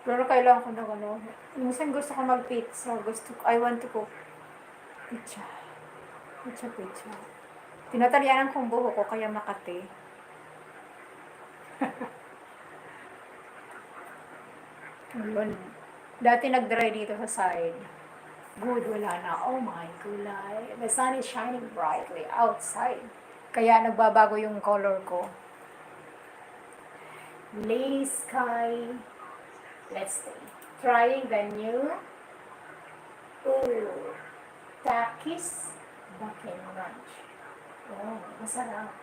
Pero kailangan ko ng ano. Minsan gusto ko mag-pizza. I want to cook pizza. Pizza. Tinatalianan kong buho ko kaya Makati. Ayun. Dati nag-dry dito sa side. Good, wala na. Oh my gulay. The sun is shining brightly outside. Kaya nagbabago yung color ko. Lace sky. Let's see. Trying the new Takis Bucking Ranch. Oh, masarap.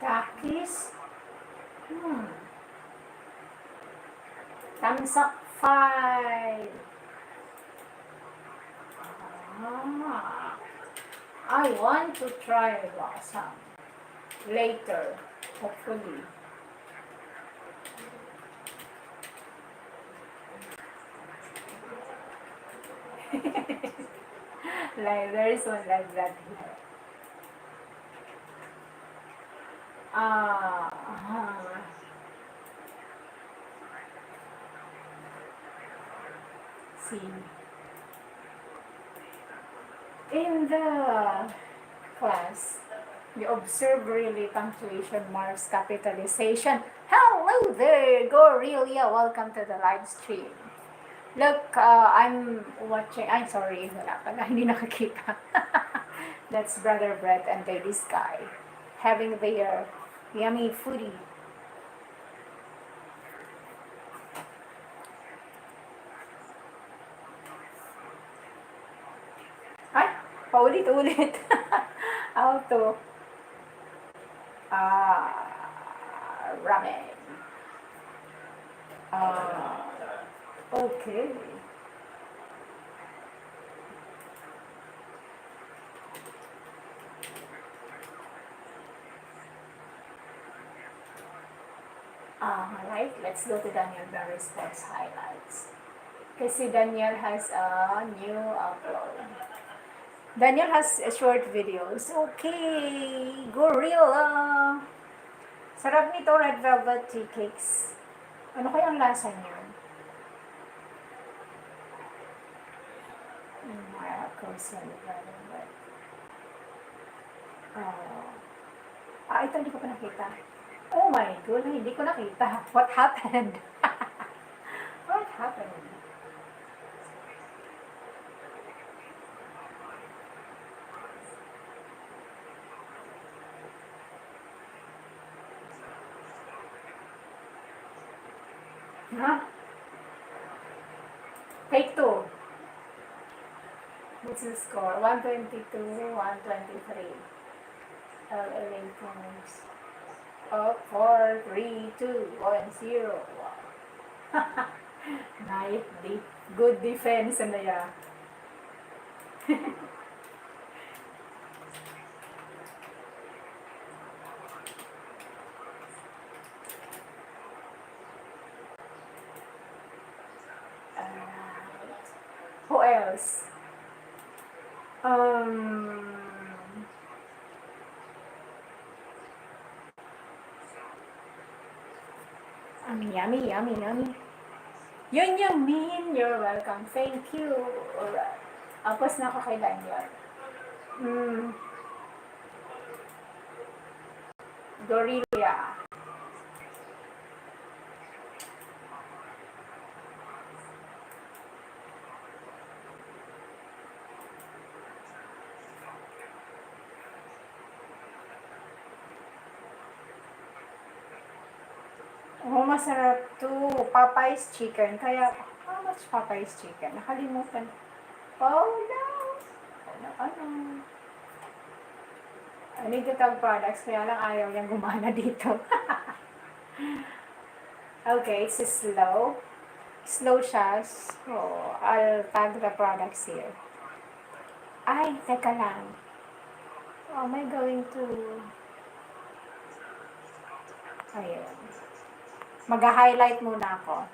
Takis. Thumbs up 5. I want to try some later, hopefully. Like there is one like that here. See. In the class, we observe really punctuation marks, capitalization. Hello there, Gorelia. Welcome to the live stream. Look, I'm watching. I'm sorry, wala pala, hindi nakakita. That's Brother Brett and Lady Sky having their yummy foodie. Ay, paulit-ulit. How to ramen. Okay. Alright, let's go to Daniel Barry Sports Highlights. Kasi Daniel has a new upload. Daniel has short videos. Okay, Gorilla. Sarap nito, red velvet tea cakes. Ano kaya ang lasa niyo? Ito hindi ko pa nakita. Oh my God, hindi ko nakita. What happened? What happened? Huh? Take 2. What's the score? 122, 123. LA Times. Oh, 4, 3, 2, 1, 0. Wow. Nice. Good defense. Ano ya? Who else? Yummy. Yun yung mean. You're welcome. Thank you. Alright. Apos na ako kay Daniel. Gorilla. Oh, masarap to. Popeye's chicken. Kaya, how much Popeye's chicken? Nakalimutan. Oh, no. Ano? I need to tag products. Kaya lang ayaw niyang gumana dito. Okay, it's slow. Slow siya. So, I'll tag the products here. Ay, teka lang. Oh, am I going to... Ayan. Mag-highlight muna ako.